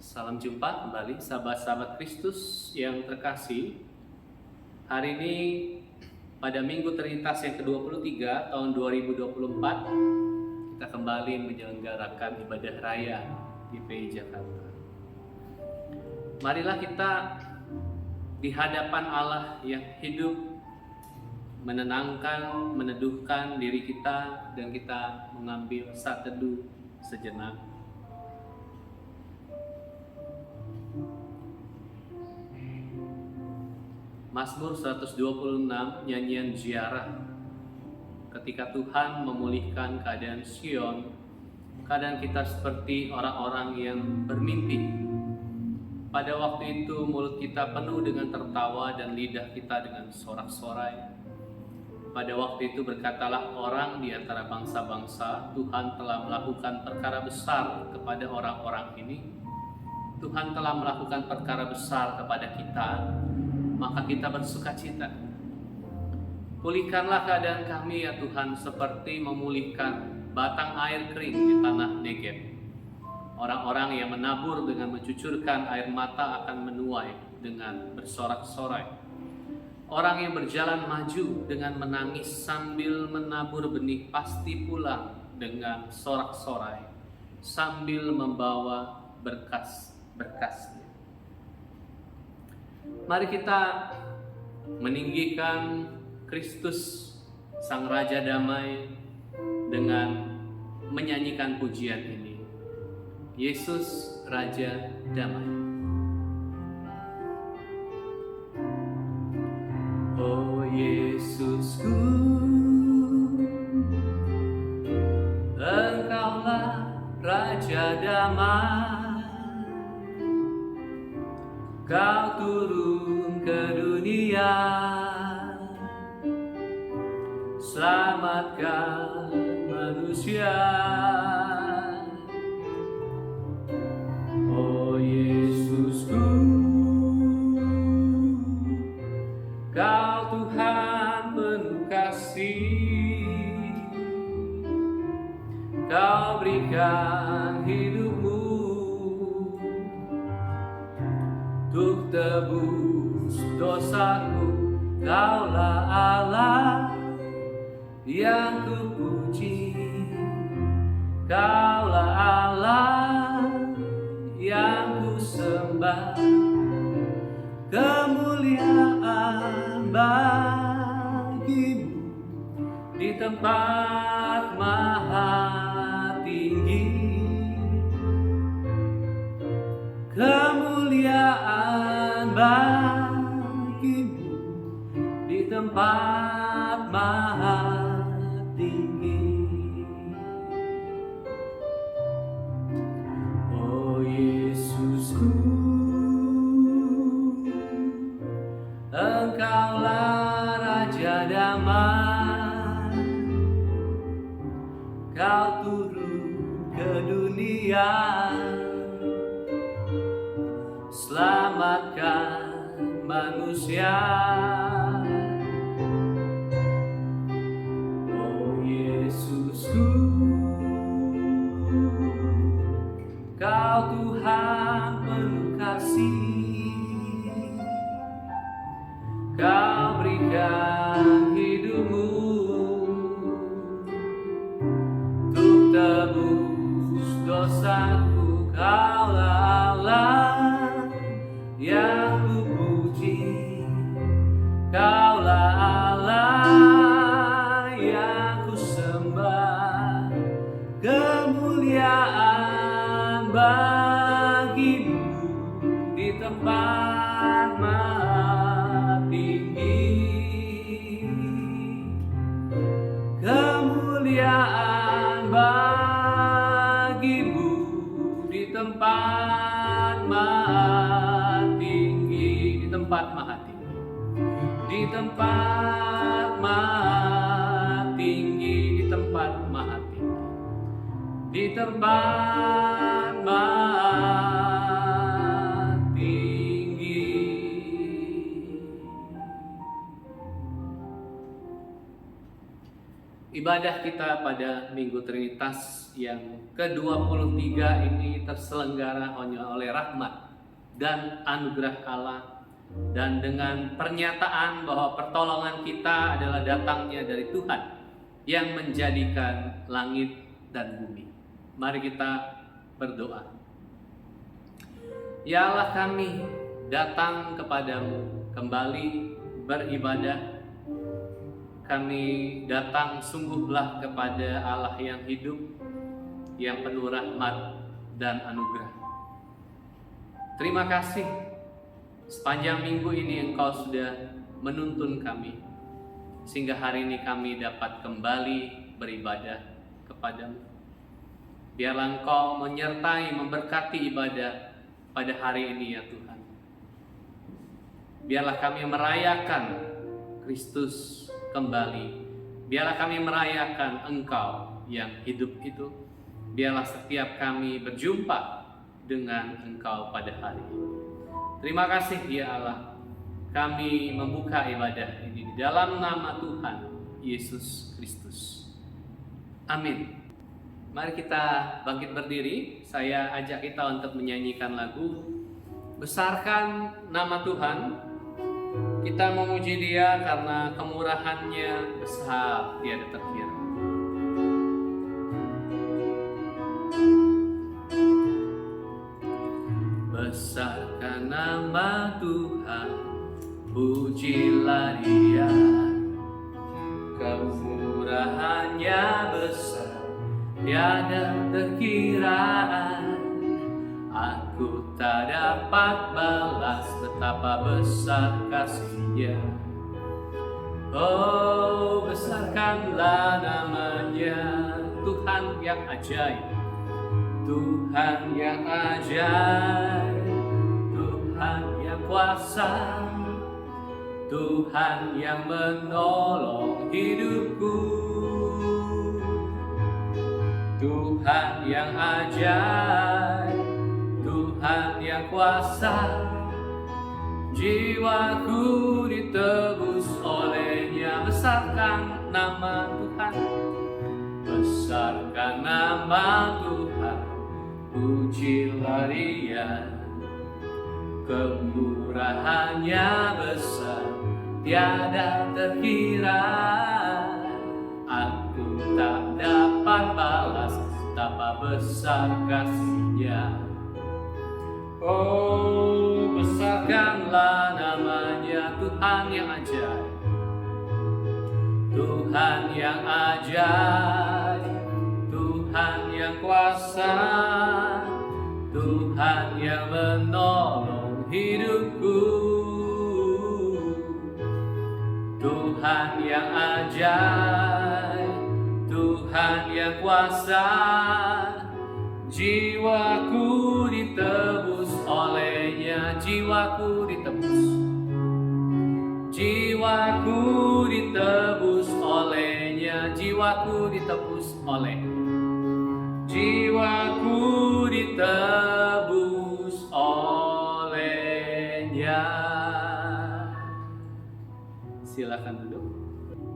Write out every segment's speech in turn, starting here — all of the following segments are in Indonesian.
Salam jumpa kembali sahabat-sahabat Kristus yang terkasih. Hari ini pada minggu terintas yang ke-23 tahun 2024 kita kembali menyelenggarakan ibadah raya GPI Jakarta. Marilah kita di hadapan Allah yang hidup menenangkan, meneduhkan diri kita, dan kita mengambil saat teduh sejenak. Mazmur 126, nyanyian ziarah. Ketika Tuhan memulihkan keadaan Sion, keadaan kita seperti orang-orang yang bermimpi. Pada waktu itu mulut kita penuh dengan tertawa dan lidah kita dengan sorak-sorai. Pada waktu itu berkatalah orang di antara bangsa-bangsa, Tuhan telah melakukan perkara besar kepada orang-orang ini. Tuhan telah melakukan perkara besar kepada kita, maka kita bersukacita. Pulihkanlah keadaan kami ya Tuhan, seperti memulihkan batang air kering di tanah Negeb. Orang-orang yang menabur dengan mencucurkan air mata akan menuai dengan bersorak-sorai. Orang yang berjalan maju dengan menangis sambil menabur benih pasti pulang dengan sorak-sorai sambil membawa berkas-berkasnya. Mari kita meninggikan Kristus Sang Raja Damai dengan menyanyikan pujian ini. Yesus Raja Damai. Oh Yesusku, Engkaulah Raja Damai. Kau turun ke dunia, selamatkan manusia. Oh Yesusku, Kau Tuhan penuh kasih. Kau berikan hidupmu untuk tebus dosaku. Kaulah Allah yang kupuji, Kaulah Allah yang kusembah. Kemuliaan bagimu di tempat maha tinggi. Kemuliaan bagimu di tempat maha tinggi. Oh Yesusku, Engkaulah Raja Damai. Kau turun ke dunia, selamatkan manusia. Oh Yesusku, Kau Tuhan penuh kasih. Kau berikan hidupmu untuk tebus dosaku. Kaulah Allah yang kupuji, Kaulah Allah yang kusembah. Kemuliaan bagimu di tempat maha tinggi. Kemuliaan bagimu di tempat maha tinggi. Di tempat maha tinggi. Di tempat maha tinggi. Di tempat maha tinggi. Di tempat maha tinggi. Ibadah kita pada Minggu Trinitas yang ke-23 ini terselenggara hanya oleh rahmat dan anugerah Allah, dan dengan pernyataan bahwa pertolongan kita adalah datangnya dari Tuhan yang menjadikan langit dan bumi. Mari kita berdoa. Ya Allah, kami datang kepadamu kembali beribadah. Kami datang sungguhlah kepada Allah yang hidup, yang penuh rahmat dan anugerah. Terima kasih sepanjang minggu ini Engkau sudah menuntun kami, sehingga hari ini kami dapat kembali beribadah kepadamu. Biarlah Engkau menyertai, memberkati ibadah pada hari ini ya Tuhan. Biarlah kami merayakan Kristus kembali. Biarlah kami merayakan Engkau yang hidup itu. Biarlah setiap kami berjumpa dengan Engkau pada hari ini. Terima kasih ya Allah. Kami membuka ibadah ini di dalam nama Tuhan Yesus Kristus. Amin. Mari kita bangkit berdiri. Saya ajak kita untuk menyanyikan lagu Besarkan Nama Tuhan. Kita memuji Dia karena kemurahannya besar tiada terkira. Besarkan nama Tuhan, pujilah Dia. Kemurahannya besar tiada terkira. Aku tak dapat balas betapa besar kasih-Nya. Oh, besarkanlah namanya, Tuhan yang ajaib, Tuhan yang ajaib, Tuhan yang kuasa, Tuhan yang menolong hidupku, Tuhan yang ajaib, Tuhan yang kuasa. Jiwaku ditebus oleh-Nya. Besarkan nama Tuhan, besarkan nama Tuhan, pujilah Dia. Kemurahannya besar tiada terkira. Aku tak dapat balas betapa besar kasih-Nya. Oh, besarkanlah namanya, Tuhan yang ajaib, Tuhan yang ajaib, Tuhan yang kuasa, Tuhan yang menolong hidupku, Tuhan yang ajaib, Tuhan yang kuasa. Jiwaku ditebus oleh-Nya, jiwaku ditebus, jiwaku ditebus oleh-Nya, jiwaku ditebus oleh-Nya, jiwaku ditebus oleh-Nya. Silakan duduk.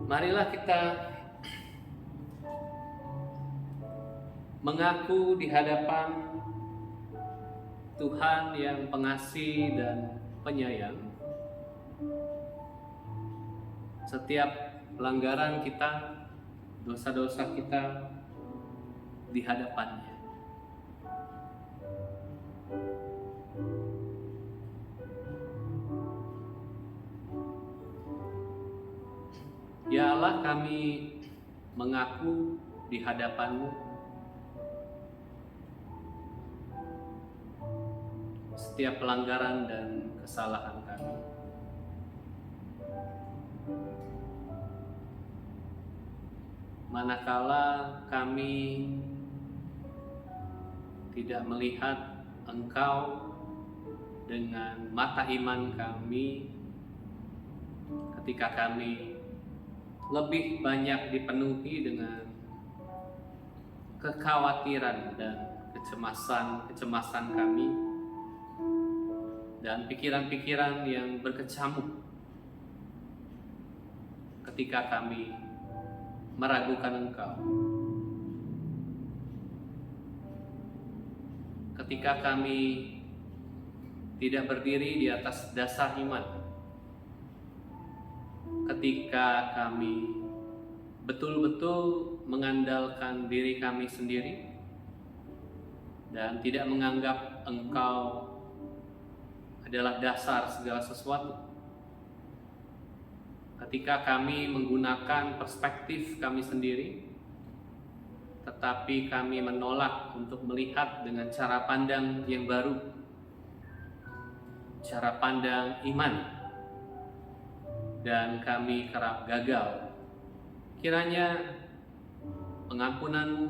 Marilah kita mengaku di hadapan Tuhan yang pengasih dan penyayang. Setiap pelanggaran kita, dosa-dosa kita di hadapan-Nya. Ya Allah, kami mengaku di hadapan-Mu setiap pelanggaran dan kesalahan kami. Manakala kami tidak melihat Engkau dengan mata iman kami, ketika kami lebih banyak dipenuhi dengan kekhawatiran dan kecemasan kami, dan pikiran-pikiran yang berkecamuk ketika kami meragukan Engkau. Ketika kami tidak berdiri di atas dasar iman, ketika kami betul-betul mengandalkan diri kami sendiri dan tidak menganggap Engkau adalah dasar segala sesuatu, ketika kami menggunakan perspektif kami sendiri, tetapi kami menolak untuk melihat dengan cara pandang yang baru, cara pandang iman, dan kami kerap gagal. Kiranya pengampunan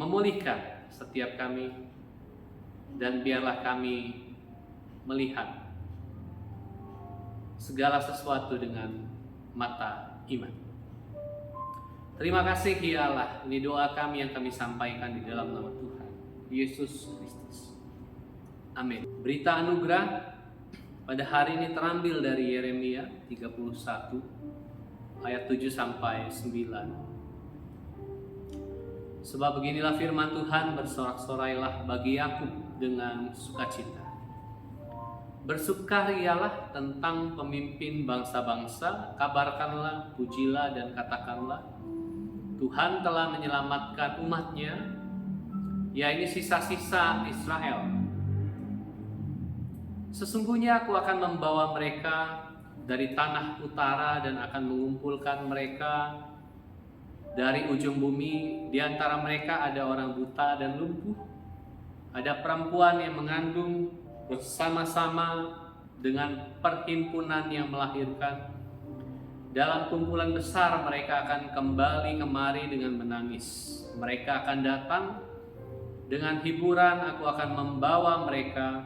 memulihkan setiap kami, dan biarlah kami melihat segala sesuatu dengan mata iman. Terima kasih ya Allah, ini doa kami yang kami sampaikan di dalam nama Tuhan Yesus Kristus. Amin. Berita anugerah pada hari ini terambil dari Yeremia 31 ayat 7 sampai 9. Sebab beginilah firman Tuhan, bersorak-sorailah bagi Yakub dengan sukacita. Bersukarialah tentang pemimpin bangsa-bangsa, kabarkanlah, pujilah dan katakanlah, Tuhan telah menyelamatkan umatnya, yaitu sisa-sisa Israel. Sesungguhnya aku akan membawa mereka dari tanah utara dan akan mengumpulkan mereka dari ujung bumi. Di antara mereka ada orang buta dan lumpuh, ada perempuan yang mengandung bersama-sama dengan perhimpunan yang melahirkan. Dalam kumpulan besar mereka akan kembali kemari dengan menangis. Mereka akan datang dengan hiburan, aku akan membawa mereka,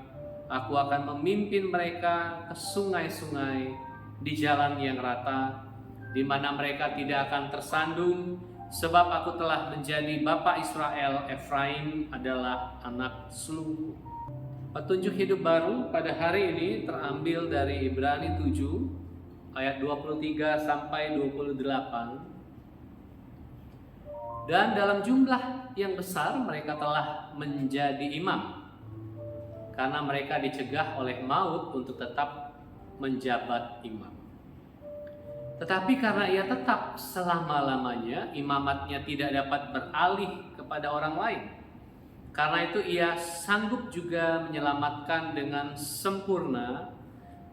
aku akan memimpin mereka ke sungai-sungai di jalan yang rata, di mana mereka tidak akan tersandung, sebab aku telah menjadi bapa Israel, Efraim adalah anak sulungku. Petunjuk hidup baru pada hari ini terambil dari Ibrani 7 ayat 23 sampai 28. Dan dalam jumlah yang besar mereka telah menjadi imam, karena mereka dicegah oleh maut untuk tetap menjabat imam. Tetapi karena ia tetap selama-lamanya, imamatnya tidak dapat beralih kepada orang lain. Karena itu ia sanggup juga menyelamatkan dengan sempurna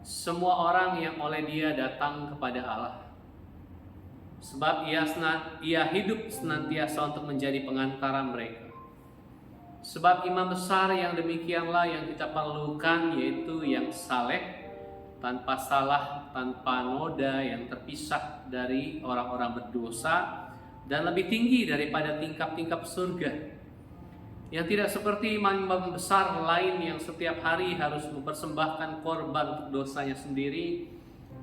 semua orang yang oleh dia datang kepada Allah. Sebab ia hidup senantiasa untuk menjadi pengantara mereka. Sebab imam besar yang demikianlah yang kita perlukan, yaitu yang saleh, tanpa salah, tanpa noda, yang terpisah dari orang-orang berdosa, dan lebih tinggi daripada tingkap-tingkap surga. Yang tidak seperti imam-imam besar lain yang setiap hari harus mempersembahkan korban untuk dosanya sendiri,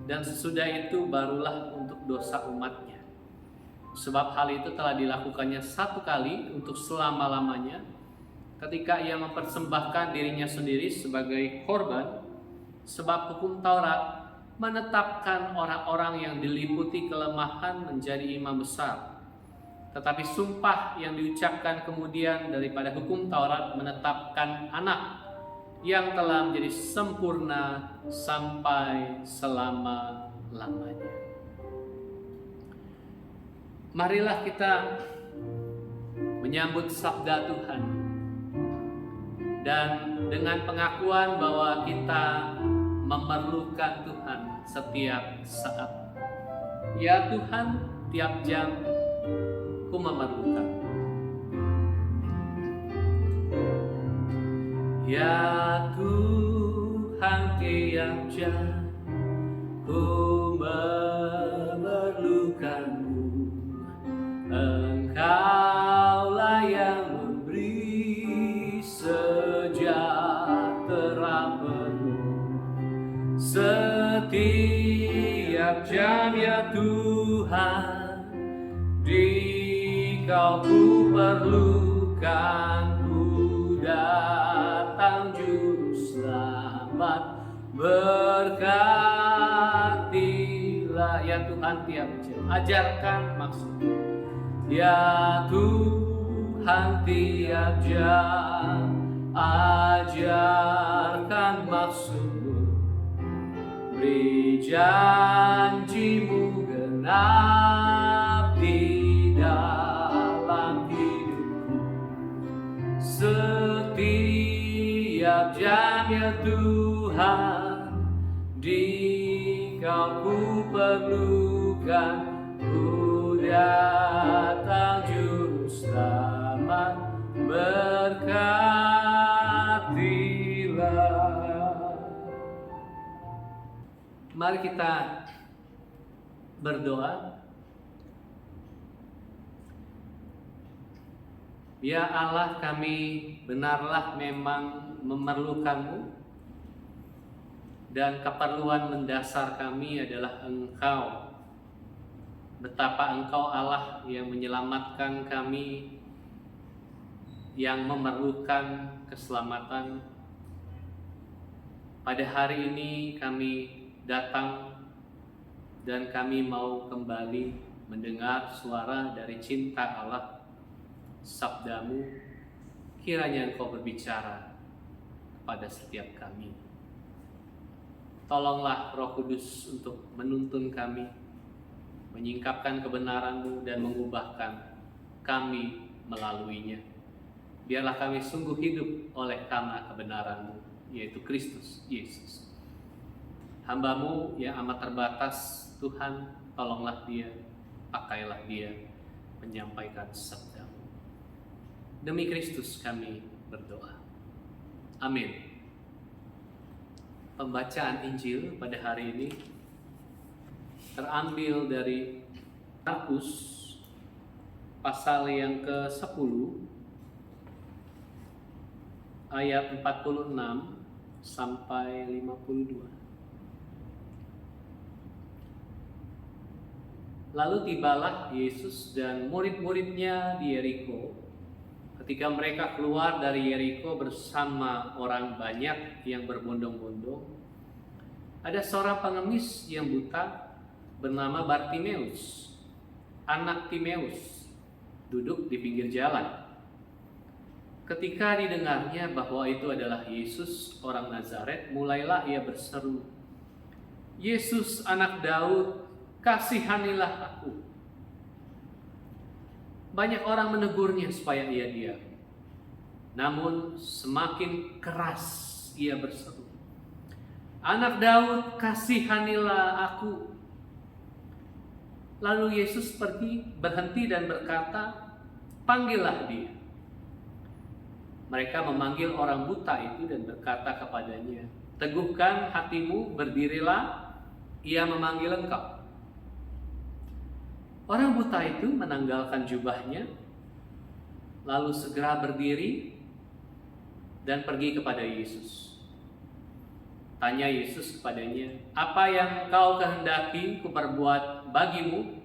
dan sesudah itu barulah untuk dosa umatnya. Sebab hal itu telah dilakukannya satu kali untuk selama-lamanya, ketika ia mempersembahkan dirinya sendiri sebagai korban. Sebab hukum Taurat menetapkan orang-orang yang diliputi kelemahan menjadi imam besar. Tetapi sumpah yang diucapkan kemudian daripada hukum Taurat menetapkan anak yang telah menjadi sempurna sampai selama-lamanya. Marilah kita menyambut sabda Tuhan, dan dengan pengakuan bahwa kita memerlukan Tuhan setiap saat. Ya Tuhan, tiap jam ku memerlukan. Ya Tuhan, tiap jam ku memerlukan-Mu. Engkaulah yang memberi sejahtera penuh setiap jam, ya Tuhan. Dikau ku perlukan, ku datang juru selamat, berkatilah ya Tuhan tiap jam. ajarkan maksud. Ya Tuhan tiap jam ajarkan maksud-Mu, beri janji-Mu genap di dalam hidupku. Setiap jam ya Tuhan, di Kau ku perlukan, ku datang juru selamat, berkatilah. Mari kita berdoa. Ya Allah, kami benarlah memang memerlukan-Mu, dan keperluan mendasar kami adalah Engkau. Betapa Engkau Allah yang menyelamatkan kami, yang memerlukan keselamatan. Pada hari ini kami datang dan kami mau kembali mendengar suara dari cinta Allah, sabda-Mu. Kiranya Engkau berbicara kepada setiap kami. Tolonglah Roh Kudus untuk menuntun kami, menyingkapkan kebenaran-Mu dan mengubahkan kami melaluinya. Biarlah kami sungguh hidup oleh karena kebenaran-Mu, yaitu Kristus Yesus. Hamba-Mu yang amat terbatas, Tuhan, tolonglah dia, pakailah dia menyampaikan sabda-Mu. Demi Kristus kami berdoa. Amin. Pembacaan Injil pada hari ini terambil dari Markus pasal yang ke-10 ayat 46 sampai 52. Lalu tibalah Yesus dan murid-muridnya di Yeriko. Ketika mereka keluar dari Yeriko bersama orang banyak yang berbondong-bondong, ada seorang pengemis yang buta bernama Bartimeus, anak Timeus, duduk di pinggir jalan. Ketika didengarnya bahwa itu adalah Yesus orang Nazaret, mulailah ia berseru, "Yesus anak Daud, kasihanilah aku." Banyak orang menegurnya supaya ia diam. Namun semakin keras ia berseru, "Anak Daud, kasihanilah aku." Lalu Yesus berhenti dan berkata, "Panggillah dia." Mereka memanggil orang buta itu dan berkata kepadanya, "Teguhkan hatimu, berdirilah, ia memanggil engkau." Orang buta itu menanggalkan jubahnya, lalu segera berdiri dan pergi kepada Yesus. Tanya Yesus kepadanya, "Apa yang kau kehendaki kuperbuat bagimu?"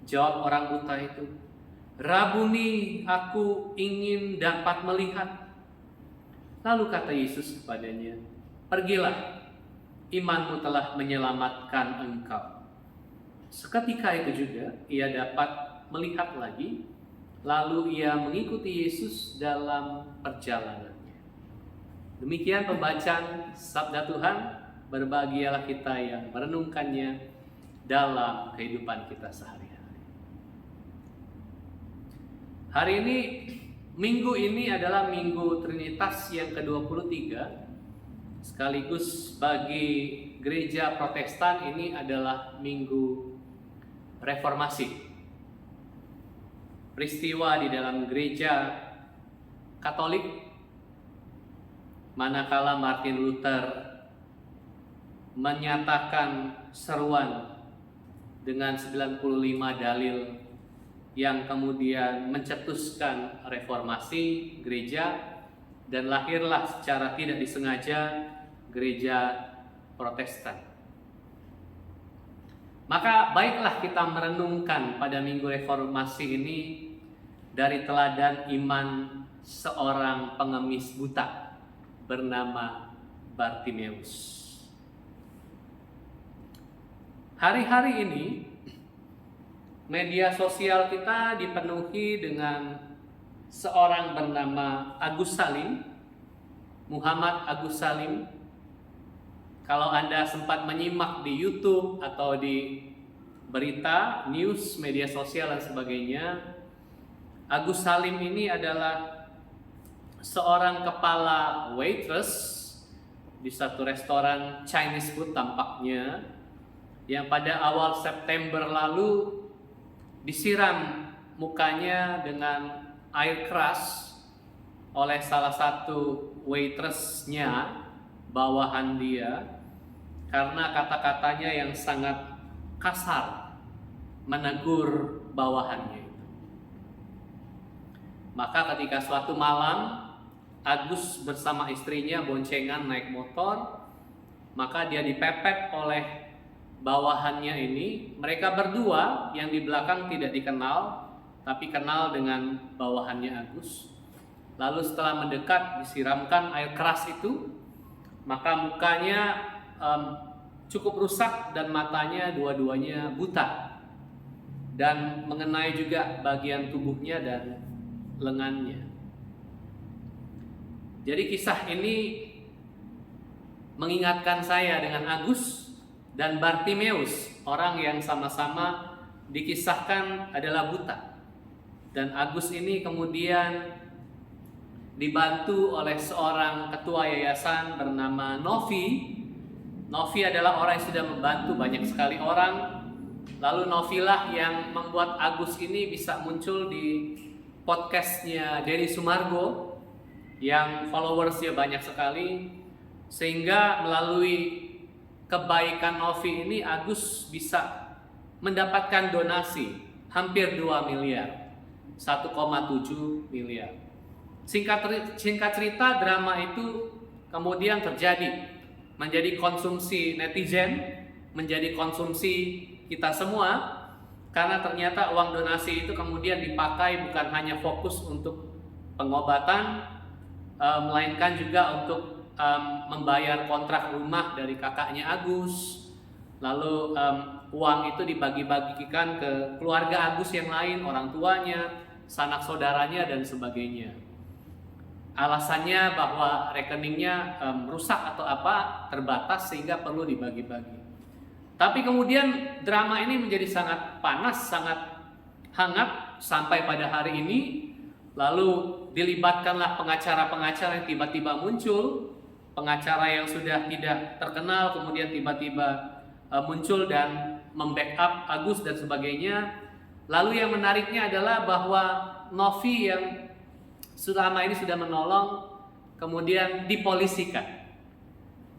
Jawab orang buta itu, "Rabuni, aku ingin dapat melihat." Lalu kata Yesus kepadanya, "Pergilah, imanmu telah menyelamatkan engkau." Seketika itu juga ia dapat melihat lagi, lalu ia mengikuti Yesus dalam perjalanannya. Demikian pembacaan sabda Tuhan. Berbahagialah kita yang merenungkannya dalam kehidupan kita sehari-hari. Hari ini, minggu ini adalah Minggu Trinitas yang ke-23, sekaligus bagi gereja Protestan ini adalah Minggu Reformasi. Peristiwa di dalam gereja Katolik, manakala Martin Luther menyatakan seruan dengan 95 dalil yang kemudian mencetuskan reformasi gereja, dan lahirlah secara tidak disengaja gereja Protestan. Maka baiklah kita merenungkan pada Minggu Reformasi ini dari teladan iman seorang pengemis buta bernama Bartimeus. Hari-hari ini media sosial kita dipenuhi dengan seorang bernama Agus Salim, Muhammad Agus Salim. Kalau Anda sempat menyimak di YouTube atau di berita, news, media sosial dan sebagainya, Agus Salim ini adalah seorang kepala waitress di satu restoran Chinese food tampaknya, yang pada awal September lalu disiram mukanya dengan air keras oleh salah satu waitressnya, bawahan dia, karena kata-katanya yang sangat kasar menegur bawahannya. Maka ketika suatu malam Agus bersama istrinya boncengan naik motor, maka dia dipepet oleh bawahannya ini. Mereka berdua yang di belakang tidak dikenal, tapi kenal dengan bawahannya Agus. Lalu setelah mendekat disiramkan air keras itu, maka mukanya cukup rusak dan matanya dua-duanya buta, dan mengenai juga bagian tubuhnya dan lengannya. Jadi kisah ini mengingatkan saya dengan Agus dan Bartimeus, orang yang sama-sama dikisahkan adalah buta. Dan Agus ini kemudian dibantu oleh seorang ketua yayasan bernama Novi. Novi adalah orang yang sudah membantu banyak sekali orang. Lalu Novilah yang membuat Agus ini bisa muncul di podcastnya Denny Sumargo, yang followersnya banyak sekali, sehingga melalui kebaikan Novi ini Agus bisa mendapatkan donasi hampir 2 miliar, 1,7 miliar. Singkat cerita, drama itu kemudian terjadi, menjadi konsumsi netizen, menjadi konsumsi kita semua, karena ternyata uang donasi itu kemudian dipakai bukan hanya fokus untuk pengobatan, melainkan juga untuk membayar kontrak rumah dari kakaknya Agus. Lalu uang itu dibagi-bagikan ke keluarga Agus yang lain, orang tuanya, sanak saudaranya dan sebagainya. Alasannya bahwa rekeningnya rusak atau apa, terbatas sehingga perlu dibagi-bagi. Tapi kemudian drama ini menjadi sangat panas, sangat hangat sampai pada hari ini. Lalu dilibatkanlah pengacara-pengacara yang tiba-tiba muncul, pengacara yang sudah tidak terkenal kemudian tiba-tiba muncul dan membackup Agus dan sebagainya. Lalu yang menariknya adalah bahwa Novi yang selama ini sudah menolong kemudian dipolisikan,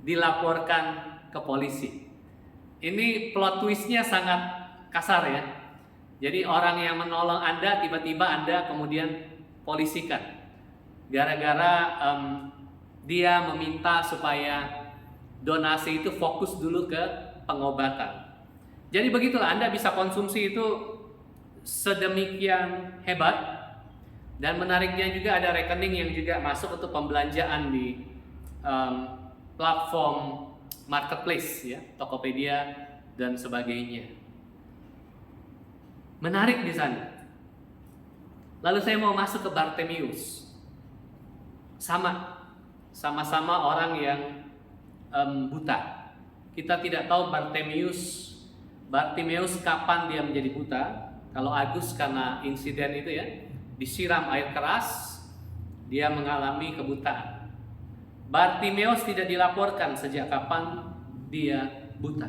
dilaporkan ke polisi. Ini plot twistnya sangat kasar ya. Jadi orang yang menolong Anda tiba-tiba Anda kemudian polisikan gara-gara dia meminta supaya donasi itu fokus dulu ke pengobatan. Jadi begitulah, Anda bisa konsumsi itu sedemikian hebat. Dan menariknya juga ada rekening yang juga masuk untuk pembelanjaan di platform marketplace ya, Tokopedia dan sebagainya. Menarik di sana. Lalu saya mau masuk ke Bartimeus. Sama-sama orang yang buta. Kita tidak tahu Bartimeus kapan dia menjadi buta. Kalau Agus karena insiden itu ya, disiram air keras, dia mengalami kebutaan. Bartimeus tidak dilaporkan sejak kapan dia buta.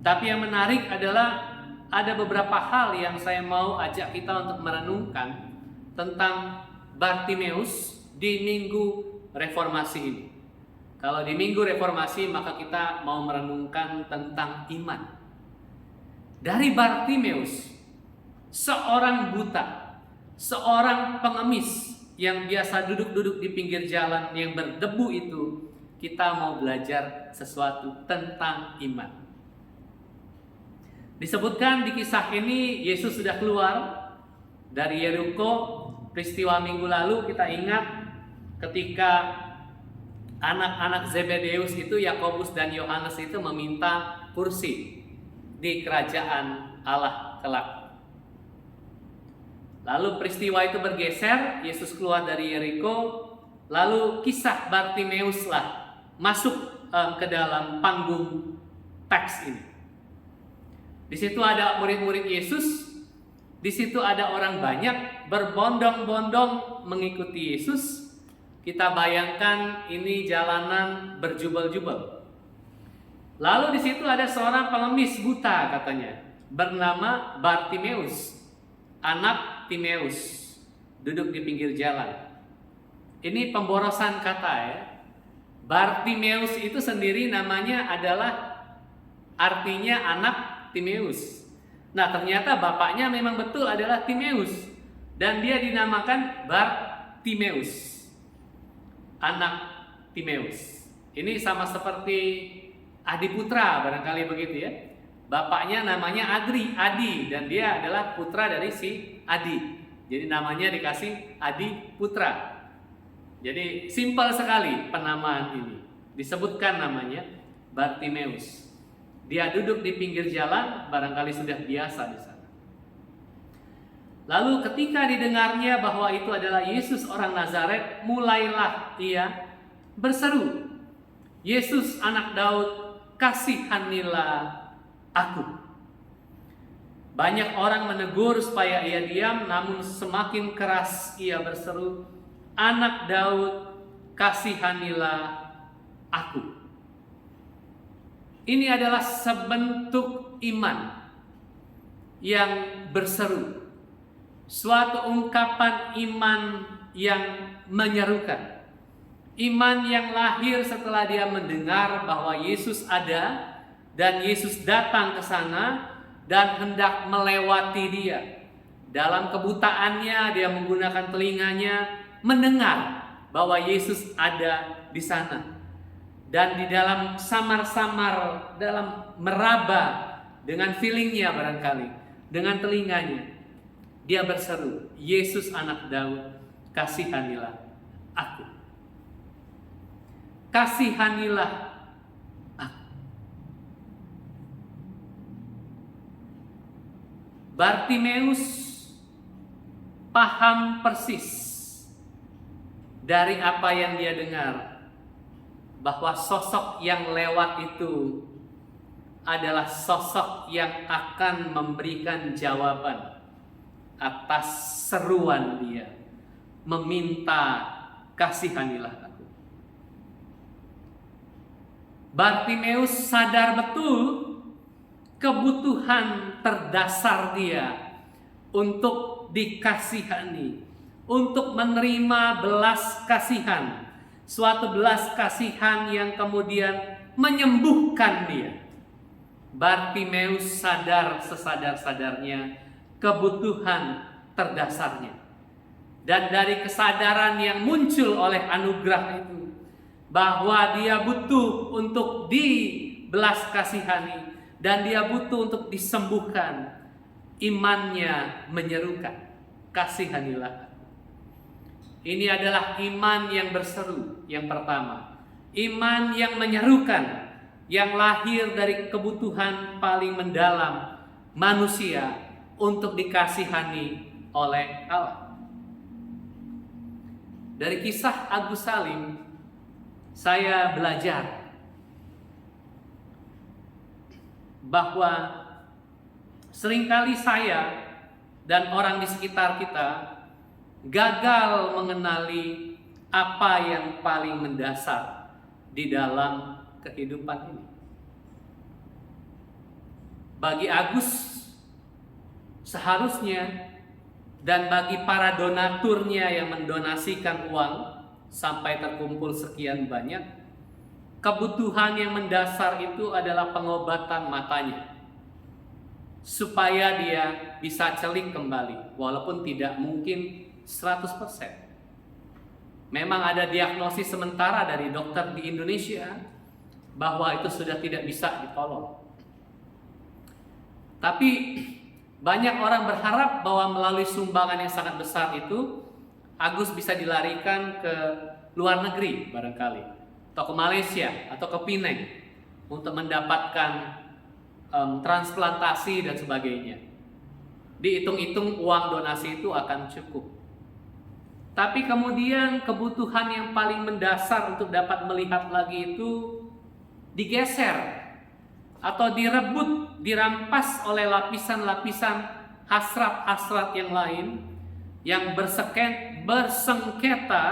Tapi yang menarik adalah ada beberapa hal yang saya mau ajak kita untuk merenungkan tentang Bartimeus di Minggu Reformasi ini. Kalau di Minggu Reformasi maka kita mau merenungkan tentang iman. Dari Bartimeus, seorang buta, seorang pengemis yang biasa duduk-duduk di pinggir jalan yang berdebu itu, kita mau belajar sesuatu tentang iman. Disebutkan di kisah ini Yesus sudah keluar dari Yeriko. Peristiwa minggu lalu kita ingat ketika anak-anak Zebedeus itu, Yakobus dan Yohanes itu meminta kursi di kerajaan Allah. kelak. Lalu peristiwa itu bergeser, Yesus keluar dari Yeriko, lalu kisah Bartimeuslah masuk ke dalam panggung teks ini. Di situ ada murid-murid Yesus, di situ ada orang banyak berbondong-bondong mengikuti Yesus. Kita bayangkan ini jalanan berjubel-jubel. Lalu di situ ada seorang pengemis buta katanya, bernama Bartimeus, anak Timeus, duduk di pinggir jalan. Ini pemborosan kata ya. Bartimeus itu sendiri namanya adalah artinya anak Timeus. Nah, ternyata bapaknya memang betul adalah Timeus dan dia dinamakan Bartimeus, anak Timeus. Ini sama seperti Adi Putra barangkali begitu ya. Bapaknya namanya Adi dan dia adalah putra dari si Adi. Jadi namanya dikasih Adi Putra. Jadi simpel sekali penamaan ini. Disebutkan namanya Bartimeus. Dia duduk di pinggir jalan, barangkali sudah biasa di sana. Lalu ketika didengarnya bahwa itu adalah Yesus orang Nazaret, mulailah ia berseru, "Yesus anak Daud, kasihanilah aku." Banyak orang menegur supaya ia diam, namun semakin keras ia berseru, "Anak Daud, kasihanilah aku." Ini adalah sebentuk iman yang berseru, suatu ungkapan iman yang menyerukan, iman yang lahir setelah dia mendengar bahwa Yesus ada dan Yesus datang ke sana dan hendak melewati dia. Dalam kebutaannya dia menggunakan telinganya mendengar bahwa Yesus ada di sana. Dan di dalam samar-samar, dalam meraba dengan feelingnya barangkali, dengan telinganya, dia berseru, "Yesus anak Daud, kasihanilah aku. Kasihanilah aku." Bartimeus paham persis dari apa yang dia dengar, bahwa sosok yang lewat itu adalah sosok yang akan memberikan jawaban atas seruan dia, meminta kasihanilah aku. Bartimeus sadar betul kebutuhan terdasar dia untuk dikasihani, untuk menerima belas kasihan. Suatu belas kasihan yang kemudian menyembuhkan dia. Bartimeus sadar sesadar-sadarnya kebutuhan terdasarnya. Dan dari kesadaran yang muncul oleh anugerah itu, bahwa dia butuh untuk dibelas kasihani dan dia butuh untuk disembuhkan, imannya menyerukan, "Kasihanilah." Ini adalah iman yang berseru yang pertama. Iman yang menyerukan, yang lahir dari kebutuhan paling mendalam manusia untuk dikasihani oleh Allah. Dari kisah Agus Salim, saya belajar bahwa seringkali saya dan orang di sekitar kita gagal mengenali apa yang paling mendasar di dalam kehidupan ini. Bagi Agus seharusnya, dan bagi para donaturnya yang mendonasikan uang sampai terkumpul sekian banyak, kebutuhan yang mendasar itu adalah pengobatan matanya, supaya dia bisa celik kembali, walaupun tidak mungkin 100%. Memang ada diagnosis sementara dari dokter di Indonesia bahwa itu sudah tidak bisa ditolong. Tapi banyak orang berharap bahwa melalui sumbangan yang sangat besar itu, Agus bisa dilarikan ke luar negeri barangkali, atau ke Malaysia, atau ke Penang untuk mendapatkan transplantasi dan sebagainya. dihitung-hitung uang donasi itu akan cukup. Tapi kemudian kebutuhan yang paling mendasar untuk dapat melihat lagi itu digeser atau direbut, dirampas oleh lapisan-lapisan hasrat-hasrat yang lain yang bersengketa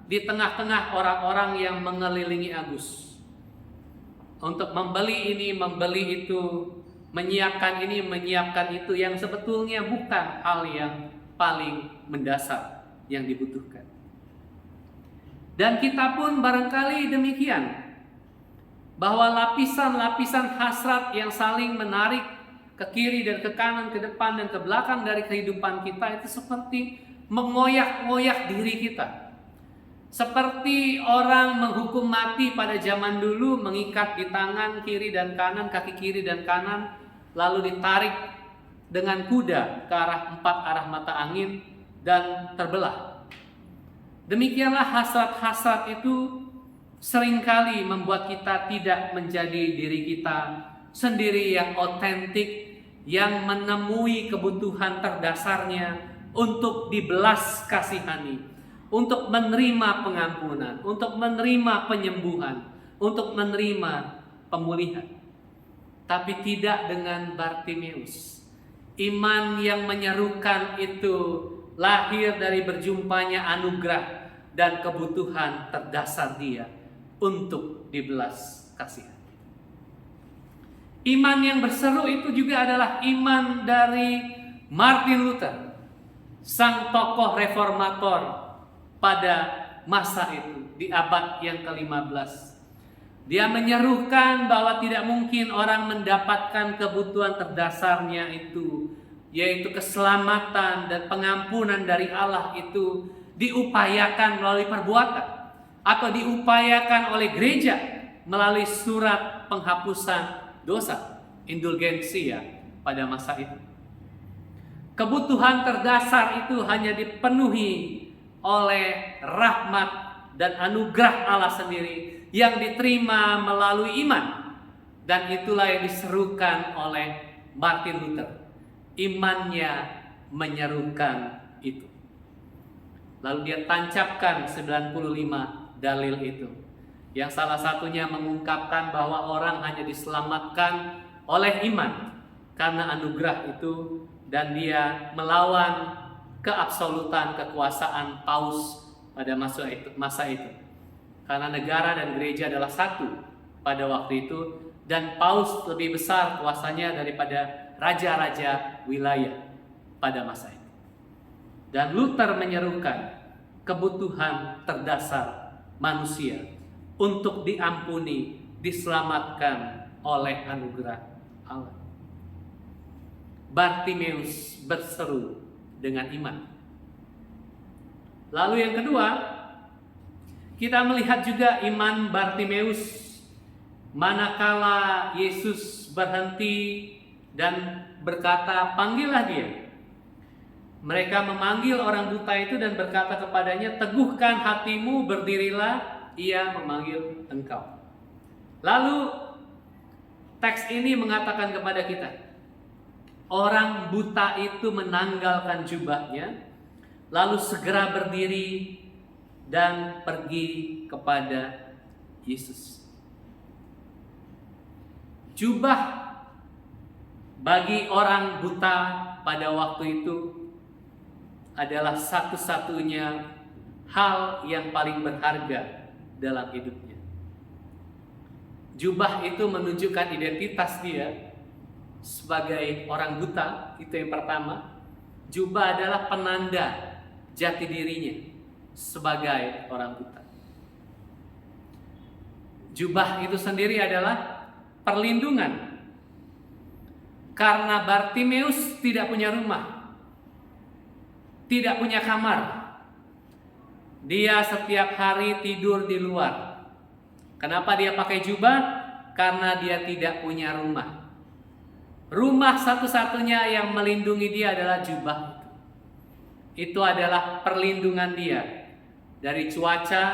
di tengah-tengah orang-orang yang mengelilingi Agus. Untuk membeli ini, membeli itu, menyiapkan ini, menyiapkan itu, yang sebetulnya bukan hal yang paling mendasar yang dibutuhkan. Dan kita pun barangkali demikian, bahwa lapisan-lapisan hasrat yang saling menarik ke kiri dan ke kanan, ke depan dan ke belakang dari kehidupan kita itu seperti mengoyak-ngoyak diri kita. Seperti orang menghukum mati pada zaman dulu, mengikat di tangan kiri dan kanan, kaki kiri dan kanan, lalu ditarik dengan kuda ke arah 4 arah mata angin dan terbelah. Demikianlah hasrat-hasrat itu seringkali membuat kita tidak menjadi diri kita sendiri yang otentik, yang menemui kebutuhan terdasarnya untuk dibelas kasihani, untuk menerima pengampunan, untuk menerima penyembuhan, untuk menerima pemulihan. Tapi tidak dengan Bartimeus. Iman yang menyerukan itu lahir dari berjumpanya anugerah dan kebutuhan terdasar dia untuk dibelas kasihan. Iman yang berseru itu juga adalah iman dari Martin Luther, sang tokoh reformator pada masa itu di abad yang ke-15. Dia menyerukan bahwa tidak mungkin orang mendapatkan kebutuhan terdasarnya itu, yaitu keselamatan dan pengampunan dari Allah itu diupayakan melalui perbuatan atau diupayakan oleh gereja melalui surat penghapusan dosa, indulgensia pada masa itu. Kebutuhan terdasar itu hanya dipenuhi oleh rahmat dan anugerah Allah sendiri yang diterima melalui iman. Dan itulah yang diserukan oleh Martin Luther. Imannya menyerukan itu. Lalu dia tancapkan 95 dalil itu, yang salah satunya mengungkapkan bahwa orang hanya diselamatkan oleh iman karena anugerah itu, dan dia melawan keabsolutan kekuasaan paus pada masa itu. Karena negara dan gereja adalah satu pada waktu itu, dan paus lebih besar kuasanya daripada raja-raja wilayah pada masa itu. Dan Luther menyerukan kebutuhan terdasar manusia untuk diampuni, diselamatkan oleh anugerah Allah. Bartimeus berseru dengan iman. Lalu yang kedua, kita melihat juga iman Bartimeus manakala Yesus berhenti dan berkata, "Panggillah dia." Mereka memanggil orang buta itu dan berkata kepadanya, "Teguhkan hatimu, berdirilah, ia memanggil engkau." Lalu teks ini mengatakan kepada kita, orang buta itu menanggalkan jubahnya, lalu segera berdiri dan pergi kepada Yesus. Jubah bagi orang buta pada waktu itu adalah satu-satunya hal yang paling berharga dalam hidupnya. Jubah itu menunjukkan identitas dia sebagai orang buta, itu yang pertama. Jubah adalah penanda jati dirinya sebagai orang buta. Jubah itu sendiri adalah perlindungan. Karena Bartimeus tidak punya rumah, tidak punya kamar. Dia setiap hari tidur di luar. Kenapa dia pakai jubah? Karena dia tidak punya rumah. Rumah satu-satunya yang melindungi dia adalah jubah itu. Itu adalah perlindungan dia dari cuaca,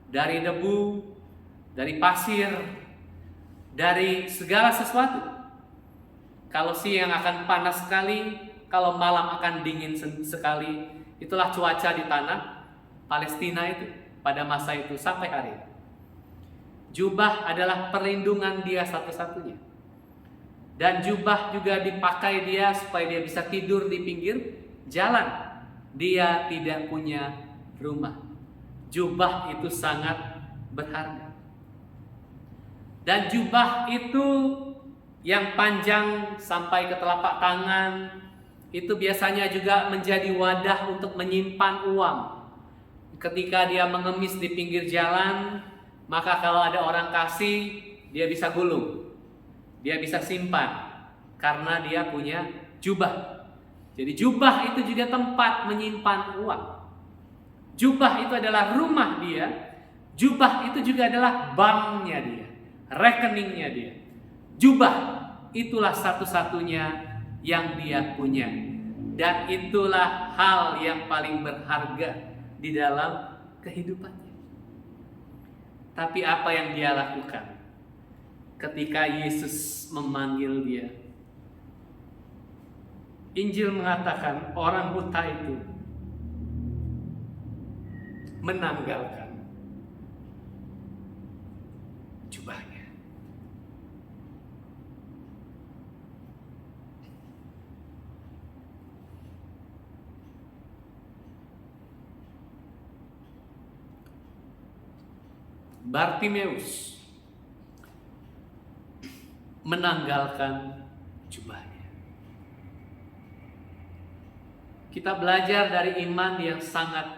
dari debu, dari pasir, dari segala sesuatu. Kalau siang akan panas sekali, kalau malam akan dingin sekali. Itulah cuaca di tanah Palestina itu pada masa itu sampai hari ini. Jubah adalah perlindungan dia satu-satunya. Dan jubah juga dipakai dia supaya dia bisa tidur di pinggir jalan. Dia tidak punya rumah. Jubah itu sangat berharga. Dan jubah itu yang panjang sampai ke telapak tangan, itu biasanya juga menjadi wadah untuk menyimpan uang. Ketika dia mengemis di pinggir jalan, maka kalau ada orang kasih, dia bisa gulung, dia bisa simpan, karena dia punya jubah. Jadi jubah itu juga tempat menyimpan uang. Jubah itu adalah rumah dia. Jubah itu juga adalah banknya dia, rekeningnya dia. Jubah itulah satu-satunya yang dia punya. Dan itulah hal yang paling berharga di dalam kehidupannya. Tapi apa yang dia lakukan ketika Yesus memanggil dia? Injil mengatakan orang buta itu menanggalkan jubahnya. Bartimeus menanggalkan jubahnya. Kita belajar dari iman yang sangat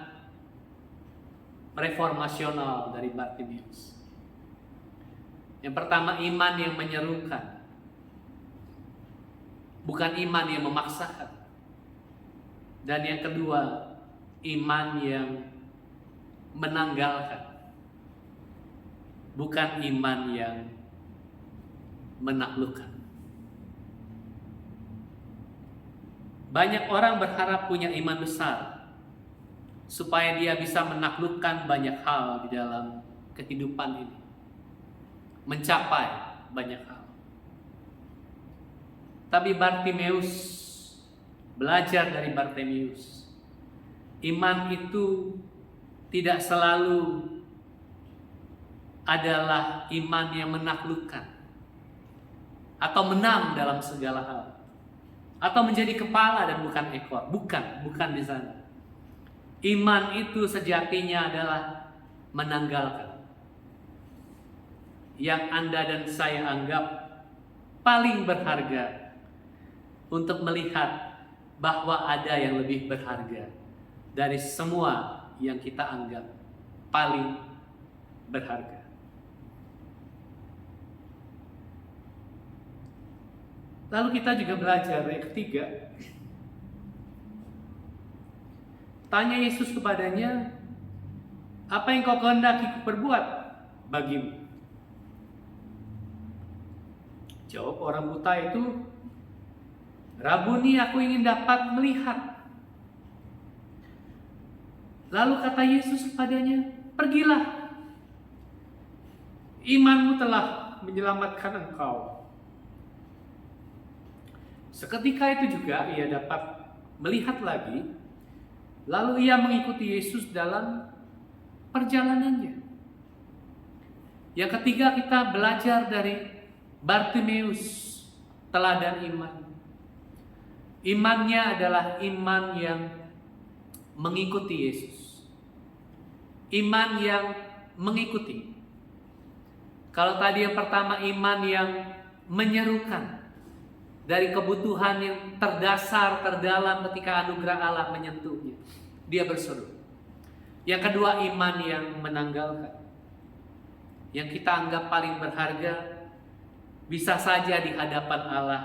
reformasional dari Bartimeus. Yang pertama, iman yang menyerukan, bukan iman yang memaksakan. Dan yang kedua, iman yang menanggalkan, bukan iman yang menaklukkan. Banyak orang berharap punya iman besar supaya dia bisa menaklukkan banyak hal di dalam kehidupan ini, mencapai banyak hal. Tapi Bartimeus belajar dari Bartimeus, iman itu tidak selalu adalah iman yang menaklukkan atau menang dalam segala hal, atau menjadi kepala dan bukan ekor. Bukan di sana. Iman itu sejatinya adalah menanggalkan. Yang Anda dan saya anggap paling berharga, untuk melihat bahwa ada yang lebih berharga dari semua yang kita anggap paling berharga. Lalu kita juga belajar yang ketiga. Tanya Yesus kepadanya, apa yang kau kehendaki perbuat bagimu? Jawab orang buta itu, Rabuni, aku ingin dapat melihat. Lalu kata Yesus kepadanya, pergilah, imanmu telah menyelamatkan engkau. Seketika itu juga ia dapat melihat lagi. Lalu ia mengikuti Yesus dalam perjalanannya. Yang ketiga, kita belajar dari Bartimeus, teladan iman. Imannya adalah iman yang mengikuti Yesus. Iman yang mengikuti. Kalau tadi yang pertama iman yang menyerukan, dari kebutuhan yang terdasar, terdalam ketika anugerah Allah menyentuhnya, dia berseru. Yang kedua, iman yang menanggalkan. Yang kita anggap paling berharga, bisa saja di hadapan Allah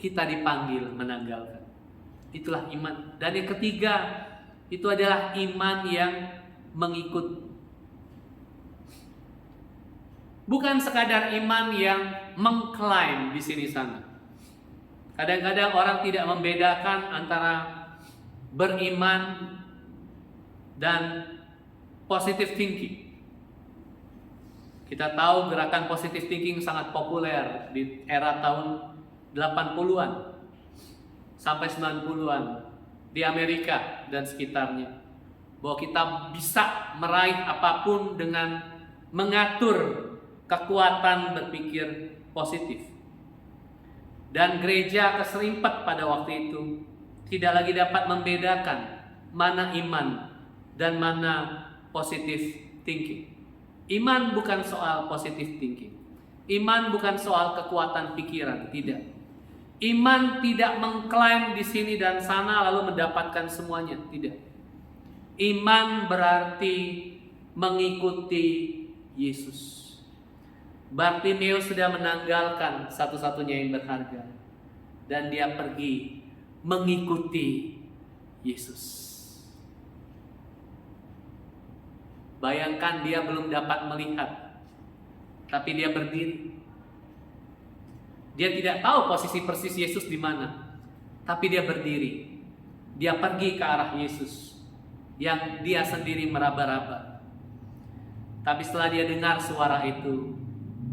kita dipanggil menanggalkan. Itulah iman. Dan yang ketiga, itu adalah iman yang mengikut. Bukan sekadar iman yang mengklaim di sini sana. Kadang-kadang orang tidak membedakan antara beriman dan positive thinking. Kita tahu gerakan positive thinking sangat populer di era tahun 80-an. sampai 90-an di Amerika dan sekitarnya, bahwa kita bisa meraih apapun dengan mengatur kekuatan berpikir positif. Dan gereja keserimpet pada waktu itu tidak lagi dapat membedakan mana iman dan mana positive thinking. Iman bukan soal positive thinking. Iman bukan soal kekuatan pikiran, tidak. Iman tidak mengklaim di sini dan sana lalu mendapatkan semuanya, tidak. Iman berarti mengikuti Yesus. Bartimeus sudah menanggalkan satu-satunya yang berharga dan dia pergi mengikuti Yesus. Bayangkan, dia belum dapat melihat, tapi dia berdiri. Dia tidak tahu posisi persis Yesus di mana, tapi dia berdiri. Dia pergi ke arah Yesus yang dia sendiri meraba-raba. Tapi setelah dia dengar suara itu,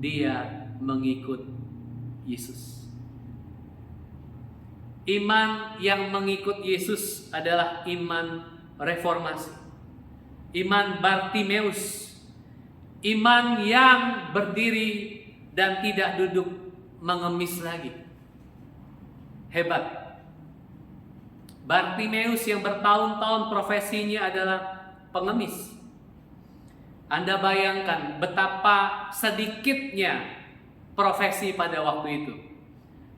dia mengikut Yesus. Iman yang mengikut Yesus adalah iman reformasi. Iman Bartimeus. Iman yang berdiri dan tidak duduk mengemis lagi. Hebat. Bartimeus yang bertahun-tahun profesinya adalah pengemis. Anda bayangkan betapa sedikitnya profesi pada waktu itu.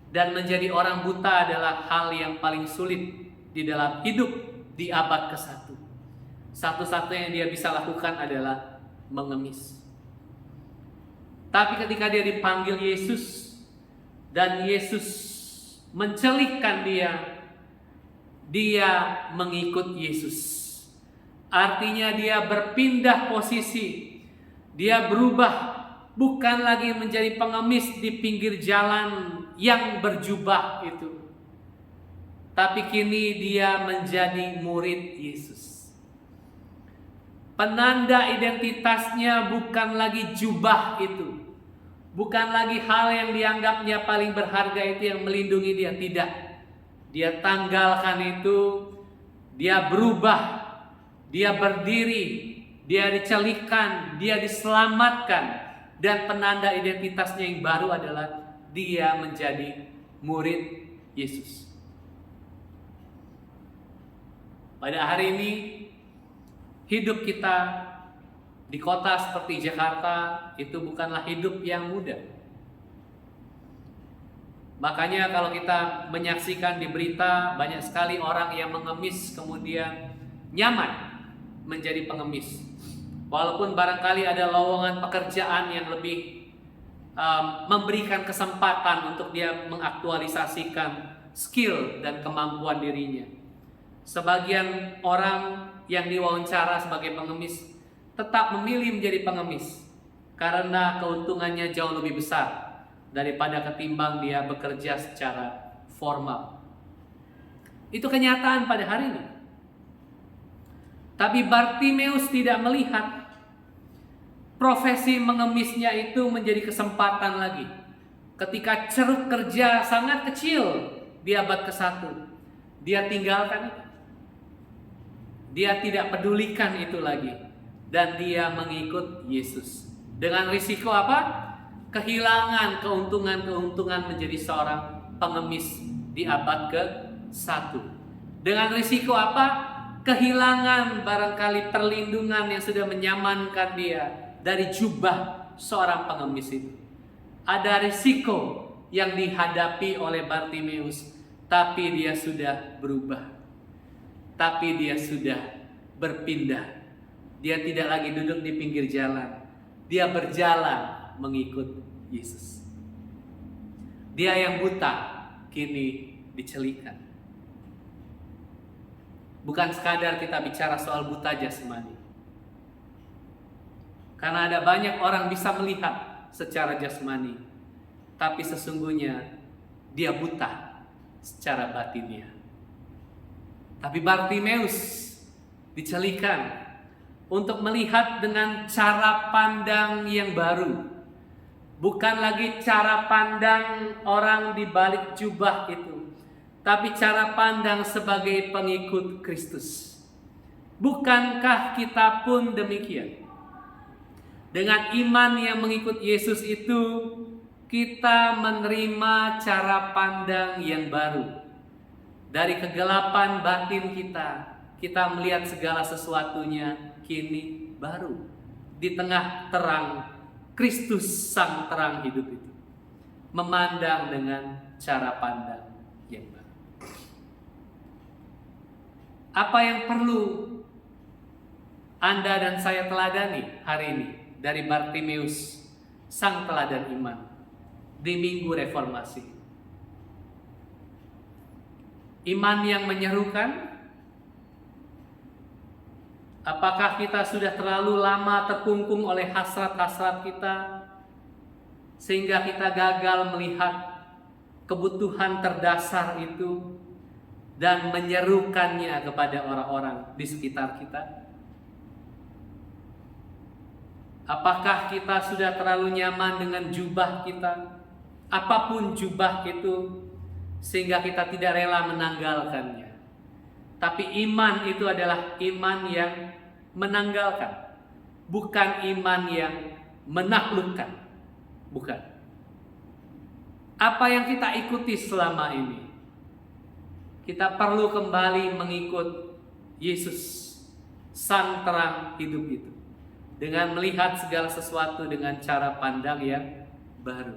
Dan menjadi orang buta adalah hal yang paling sulit di dalam hidup di abad ke-1. Satu-satunya yang dia bisa lakukan adalah mengemis. Tapi ketika dia dipanggil Yesus dan Yesus mencelikkan dia mengikut Yesus. Artinya dia berpindah posisi. Dia berubah, bukan lagi menjadi pengemis di pinggir jalan yang berjubah itu. Tapi kini dia menjadi murid Yesus. Penanda identitasnya bukan lagi jubah itu. Bukan lagi hal yang dianggapnya paling berharga itu yang melindungi dia. Tidak. Dia tanggalkan itu. Dia berubah. Dia berdiri, dia dicelikan, dia diselamatkan. Dan penanda identitasnya yang baru adalah dia menjadi murid Yesus. Pada hari ini, hidup kita di kota seperti Jakarta itu bukanlah hidup yang mudah. Makanya kalau kita menyaksikan di berita, banyak sekali orang yang mengemis kemudian nyaman menjadi pengemis. Walaupun barangkali ada lowongan pekerjaan yang lebih memberikan kesempatan untuk dia mengaktualisasikan skill dan kemampuan dirinya. Sebagian orang yang diwawancara sebagai pengemis tetap memilih menjadi pengemis karena keuntungannya jauh lebih besar daripada ketimbang dia bekerja secara formal. Itu kenyataan pada hari ini. Tapi Bartimeus tidak melihat profesi mengemisnya itu menjadi kesempatan lagi. Ketika ceruk kerja sangat kecil di abad ke-1, dia tinggalkan itu. Dia tidak pedulikan itu lagi. Dan dia mengikut Yesus. Dengan risiko apa? Kehilangan keuntungan-keuntungan menjadi seorang pengemis di abad ke-1. Dengan risiko apa? Kehilangan barangkali perlindungan yang sudah menyamankan dia dari jubah seorang pengemis itu. Ada risiko yang dihadapi oleh Bartimeus, tapi dia sudah berubah. Tapi dia sudah berpindah. Dia tidak lagi duduk di pinggir jalan. Dia berjalan mengikut Yesus. Dia yang buta kini dicelikan. Bukan sekadar kita bicara soal buta jasmani. Karena ada banyak orang bisa melihat secara jasmani. Tapi sesungguhnya dia buta secara batinnya. Tapi Bartimeus dicelikan untuk melihat dengan cara pandang yang baru. Bukan lagi cara pandang orang di balik jubah itu. tapi cara pandang sebagai pengikut Kristus. Bukankah kita pun demikian? Dengan iman yang mengikut Yesus itu, kita menerima cara pandang yang baru. Dari kegelapan batin kita melihat segala sesuatunya kini baru. Di tengah terang Kristus sang terang hidup itu, memandang dengan cara pandang yang baru. Apa yang perlu Anda dan saya teladani hari ini dari Bartimeus, sang teladan iman di Minggu Reformasi? Iman yang menyerukan. Apakah kita sudah terlalu lama terkungkung oleh hasrat-hasrat kita sehingga kita gagal melihat kebutuhan terdasar itu dan menyerukannya kepada orang-orang di sekitar kita? Apakah kita sudah terlalu nyaman dengan jubah kita, apapun jubah itu, sehingga kita tidak rela menanggalkannya? Tapi iman itu adalah iman yang menanggalkan, bukan iman yang menaklukkan. Bukan. Apa yang kita ikuti selama ini? Kita perlu kembali mengikut Yesus, sang terang hidup itu, dengan melihat segala sesuatu dengan cara pandang yang baru.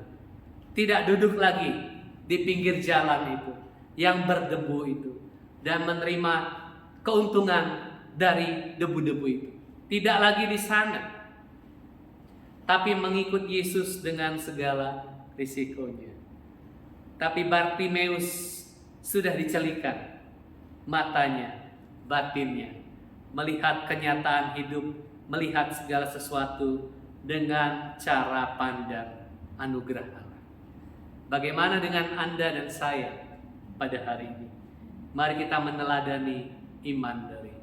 Tidak duduk lagi di pinggir jalan itu yang berdebu itu dan menerima keuntungan dari debu-debu itu. Tidak lagi di sana, tapi mengikut Yesus dengan segala risikonya. Tapi Bartimeus sudah dicelikan matanya, batinnya, melihat kenyataan hidup, melihat segala sesuatu dengan cara pandang anugerah Allah. Bagaimana dengan Anda dan saya pada hari ini? Mari kita meneladani iman dari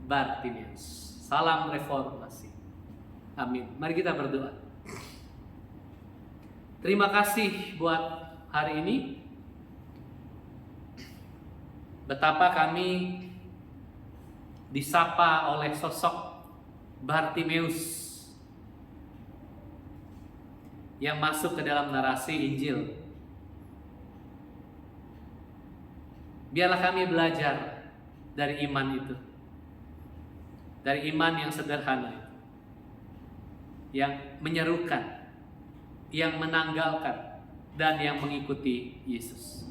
Bartimeus. Salam reformasi. Amin. Mari kita berdoa. Terima kasih buat hari ini. Betapa kami disapa oleh sosok Bartimeus yang masuk ke dalam narasi Injil. Biarlah kami belajar dari iman itu, dari iman yang sederhana itu, yang menyerukan, yang menanggalkan, dan yang mengikuti Yesus.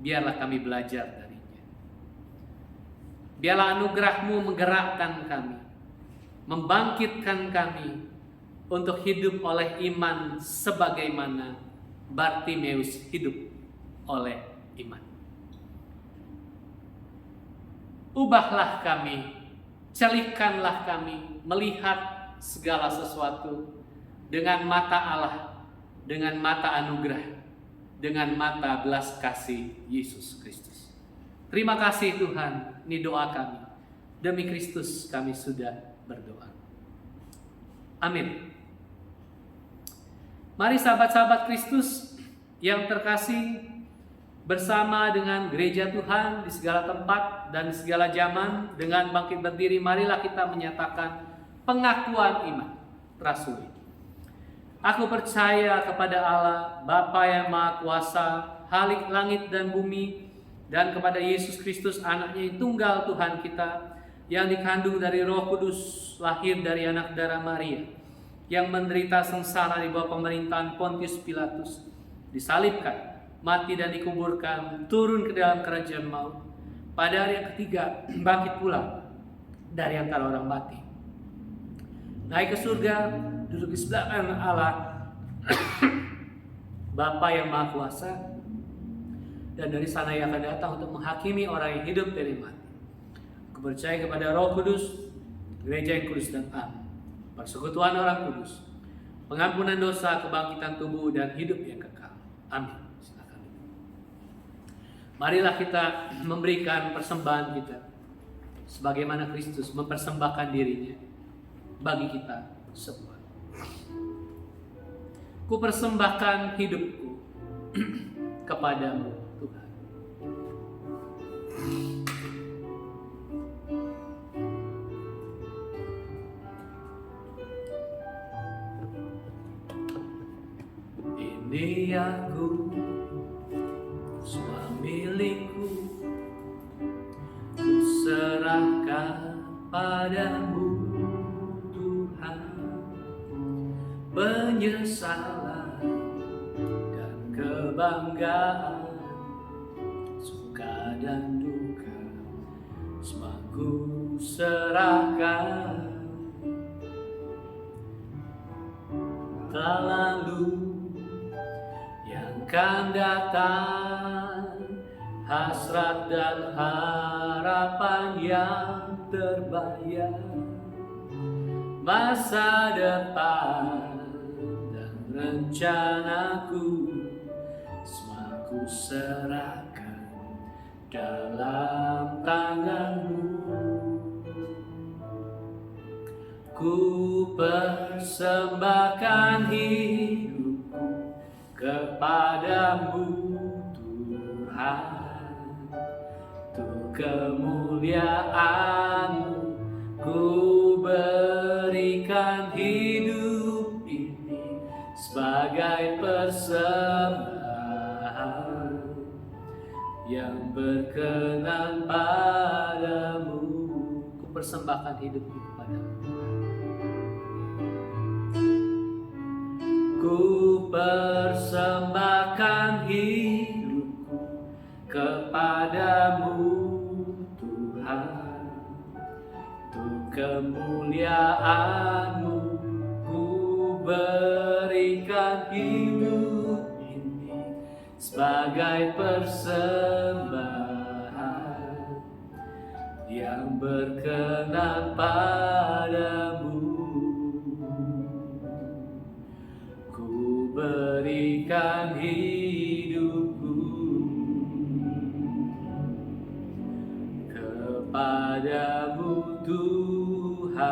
Biarlah kami belajar darinya. Biarlah anugerah-Mu menggerakkan kami, membangkitkan kami untuk hidup oleh iman sebagaimana Bartimeus hidup oleh iman. Ubahlah kami, celikanlah kami melihat segala sesuatu dengan mata Allah, dengan mata anugerah, dengan mata belas kasih Yesus Kristus. Terima kasih Tuhan, ini doa kami. Demi Kristus kami sudah berdoa. Amin. Mari sahabat-sahabat Kristus yang terkasih, bersama dengan gereja Tuhan di segala tempat dan di segala zaman, dengan bangkit berdiri, marilah kita menyatakan pengakuan iman rasuli. Aku percaya kepada Allah, Bapa yang Maha Kuasa, Khalik langit dan bumi, dan kepada Yesus Kristus, anaknya yang tunggal Tuhan kita, yang dikandung dari Roh Kudus, lahir dari anak darah Maria, yang menderita sengsara di bawah pemerintahan Pontius Pilatus, disalibkan, mati dan dikuburkan, turun ke dalam kerajaan maut, pada hari yang ketiga bangkit pula dari antara orang mati, naik ke surga, duduk di sebelah kanan Allah Bapa yang Maha Kuasa, dan dari sana ia akan datang untuk menghakimi orang yang hidup dari mati. Aku percaya kepada Roh Kudus, gereja yang kudus dan am, persekutuan orang kudus, pengampunan dosa, kebangkitan tubuh, dan hidup yang kekal. Amin. Marilah kita memberikan persembahan kita sebagaimana Kristus mempersembahkan dirinya bagi kita semua. Ku persembahkan hidupku kepadamu Tuhan. Ini aku, semua milikku, ku serahkan padamu Tuhan. Penyesalan dan kebanggaan, suka dan duka, semua ku serahkan. Tak lalu yang akan datang, hasrat dan harapan yang terbayar, masa depan dan rencanaku, semua ku serahkan dalam tanganmu. Ku persembahkan hidupku kepadamu Tuhan, untuk kemuliaan-Mu ku berikan hidup ini sebagai persembahan yang berkenan padamu. Ku persembahkan hidupku kepadamu. Ku persembahkan hidupku kepadamu Tuhan, untuk kemuliaan-Mu ku berikan hidup ini sebagai persembahan yang berkenan padamu. Berikan hidupku kepadamu Tuhanku.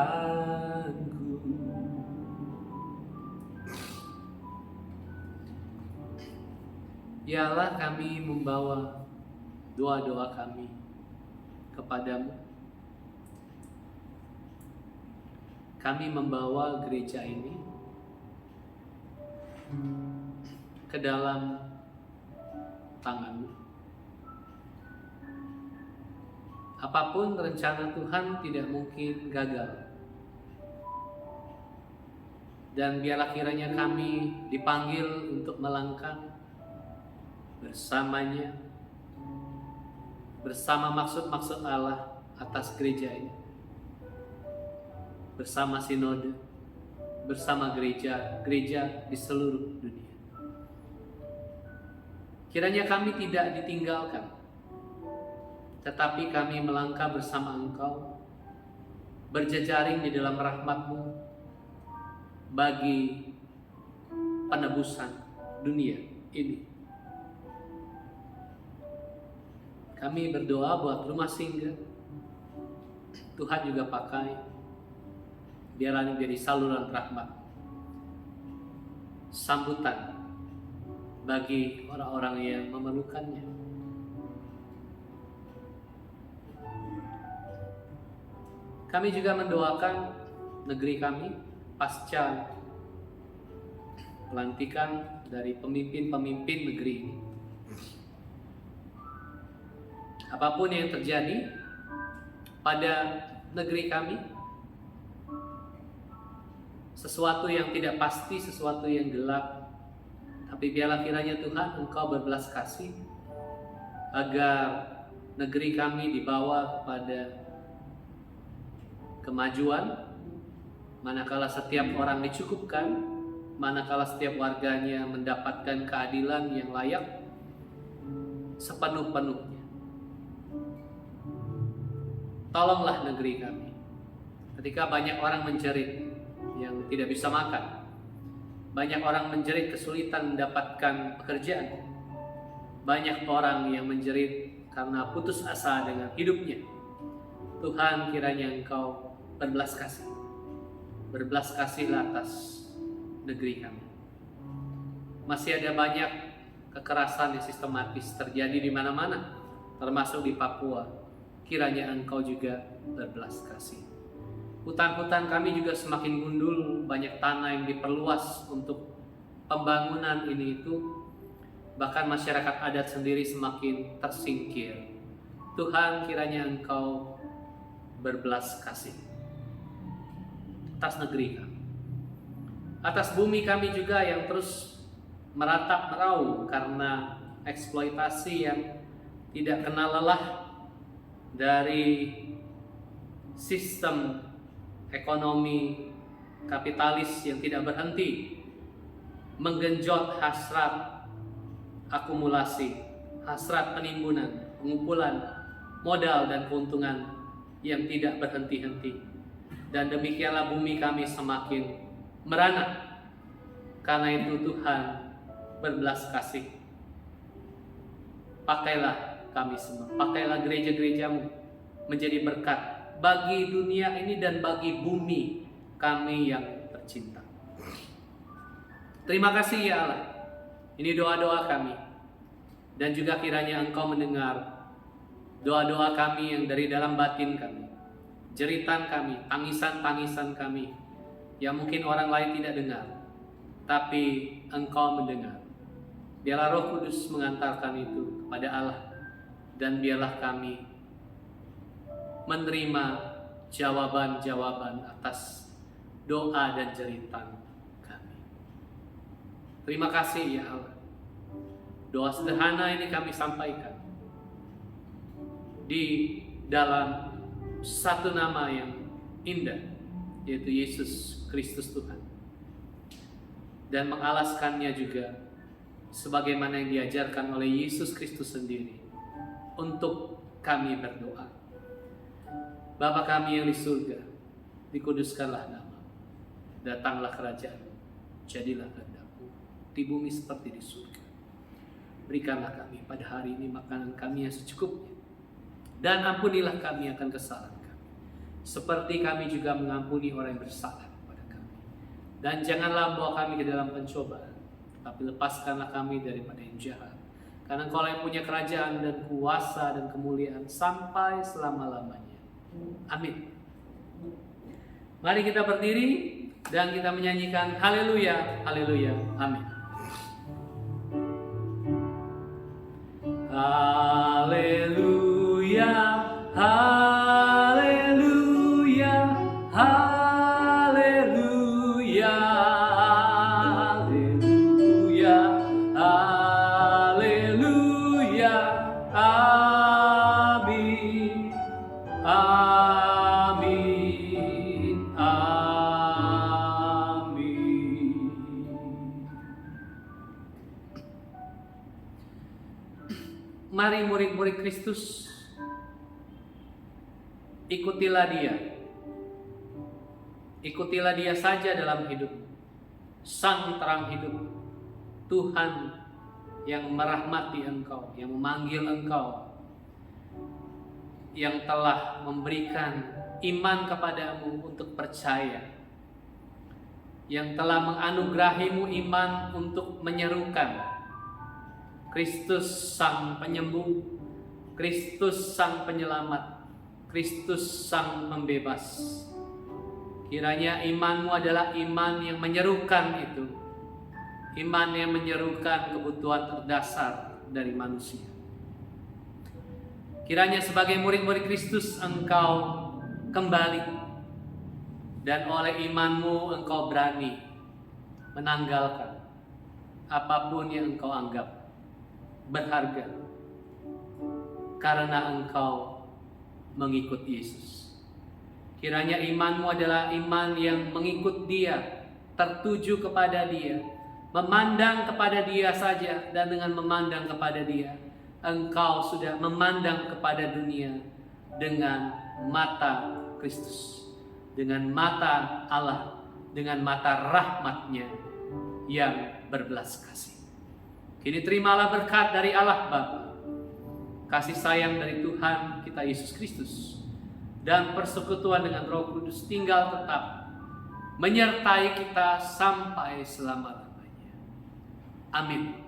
Ya Allah, kami membawa doa-doa kami kepadamu. Kami membawa gereja ini ke dalam tangan-Mu. Apapun rencana Tuhan tidak mungkin gagal. Dan biarlah kiranya kami dipanggil untuk melangkah bersamanya, bersama maksud-maksud Allah atas gereja ini, bersama sinode, bersama gereja di seluruh dunia. Kiranya kami tidak ditinggalkan, tetapi kami melangkah bersama Engkau, berjejaring di dalam rahmat-Mu bagi penebusan dunia ini. Kami berdoa buat rumah singgah, Tuhan juga pakai, biarlah menjadi saluran rahmat, sambutan bagi orang-orang yang memerlukannya. Kami juga mendoakan negeri kami pasca pelantikan dari pemimpin-pemimpin negeri ini. Apapun yang terjadi pada negeri kami, sesuatu yang tidak pasti, sesuatu yang gelap, tapi biarlah kiranya Tuhan Engkau berbelas kasih agar negeri kami dibawa kepada kemajuan, manakala setiap orang dicukupkan, manakala setiap warganya mendapatkan keadilan yang layak sepenuh-penuhnya. Tolonglah negeri kami. Ketika banyak orang menjerit yang tidak bisa makan, banyak orang menjerit kesulitan mendapatkan pekerjaan, banyak orang yang menjerit karena putus asa dengan hidupnya. Tuhan, kiranya Engkau berbelas kasihlah atas negeri kami. Masih ada banyak kekerasan yang sistematis terjadi di mana-mana, termasuk di Papua. Kiranya Engkau juga berbelas kasih. Hutan-hutan kami juga semakin gundul, banyak tanah yang diperluas untuk pembangunan ini itu. Bahkan masyarakat adat sendiri semakin tersingkir. Tuhan, kiranya Engkau berbelas kasih atas negeri kami, atas bumi kami juga yang terus meratap meraup karena eksploitasi yang tidak kenal lelah dari sistem ekonomi kapitalis yang tidak berhenti menggenjot hasrat akumulasi, hasrat penimbunan, pengumpulan modal dan keuntungan yang tidak berhenti-henti. Dan demikianlah bumi kami semakin merana. Karena itu Tuhan berbelas kasih. Pakailah kami semua, pakailah gereja-gerejamu menjadi berkat bagi dunia ini dan bagi bumi kami yang tercinta. Terima kasih ya Allah. Ini doa-doa kami. Dan juga kiranya Engkau mendengar doa-doa kami yang dari dalam batin kami, jeritan kami, tangisan-tangisan kami yang mungkin orang lain tidak dengar, tapi Engkau mendengar. Biarlah Roh Kudus mengantarkan itu kepada Allah, dan biarlah kami menerima jawaban-jawaban atas doa dan jeritan kami. Terima kasih ya Allah. Doa sederhana ini kami sampaikan di dalam satu nama yang indah, yaitu Yesus Kristus Tuhan, dan mengalaskannya juga sebagaimana yang diajarkan oleh Yesus Kristus sendiri untuk kami berdoa. Bapa kami yang di surga, dikuduskanlah nama, datanglah kerajaan, jadilah kehendak-Mu di bumi seperti di surga. Berikanlah kami pada hari ini makanan kami yang secukupnya, dan ampunilah kami akan kesalahan kami, seperti kami juga mengampuni orang yang bersalah kepada kami. Dan janganlah bawa kami ke dalam pencobaan, tapi lepaskanlah kami daripada yang jahat. Karena Engkau yang punya kerajaan dan kuasa dan kemuliaan sampai selama-lamanya. Amin. Mari kita berdiri dan kita menyanyikan haleluya, haleluya, amin. Haleluya, haleluya, haleluya, haleluya, haleluya, amin, amin, amin. Mari murid-murid Kristus, ikutilah Dia. Ikutilah Dia saja dalam hidup. Sang terang hidup, Tuhan yang merahmati engkau, yang memanggil engkau, yang telah memberikan iman kepadamu untuk percaya, yang telah menganugerahimu iman untuk menyerukan Kristus Sang Penyembuh, Kristus Sang Penyelamat, Kristus Sang Pembebas. Kiranya imanmu adalah iman yang menyerukan itu, iman yang menyerukan kebutuhan terdasar dari manusia. Kiranya sebagai murid-murid Kristus engkau kembali, dan oleh imanmu engkau berani menanggalkan apapun yang engkau anggap berharga, karena engkau mengikut Yesus. Kiranya imanmu adalah iman yang mengikut Dia, tertuju kepada Dia, memandang kepada Dia saja, dan dengan memandang kepada Dia, engkau sudah memandang kepada dunia dengan mata Kristus, dengan mata Allah, dengan mata rahmat-Nya yang berbelas kasih. Kini terimalah berkat dari Allah Bapa, kasih sayang dari Tuhan kita Yesus Kristus, dan persekutuan dengan Roh Kudus tinggal tetap menyertai kita sampai selama-lamanya. Amin.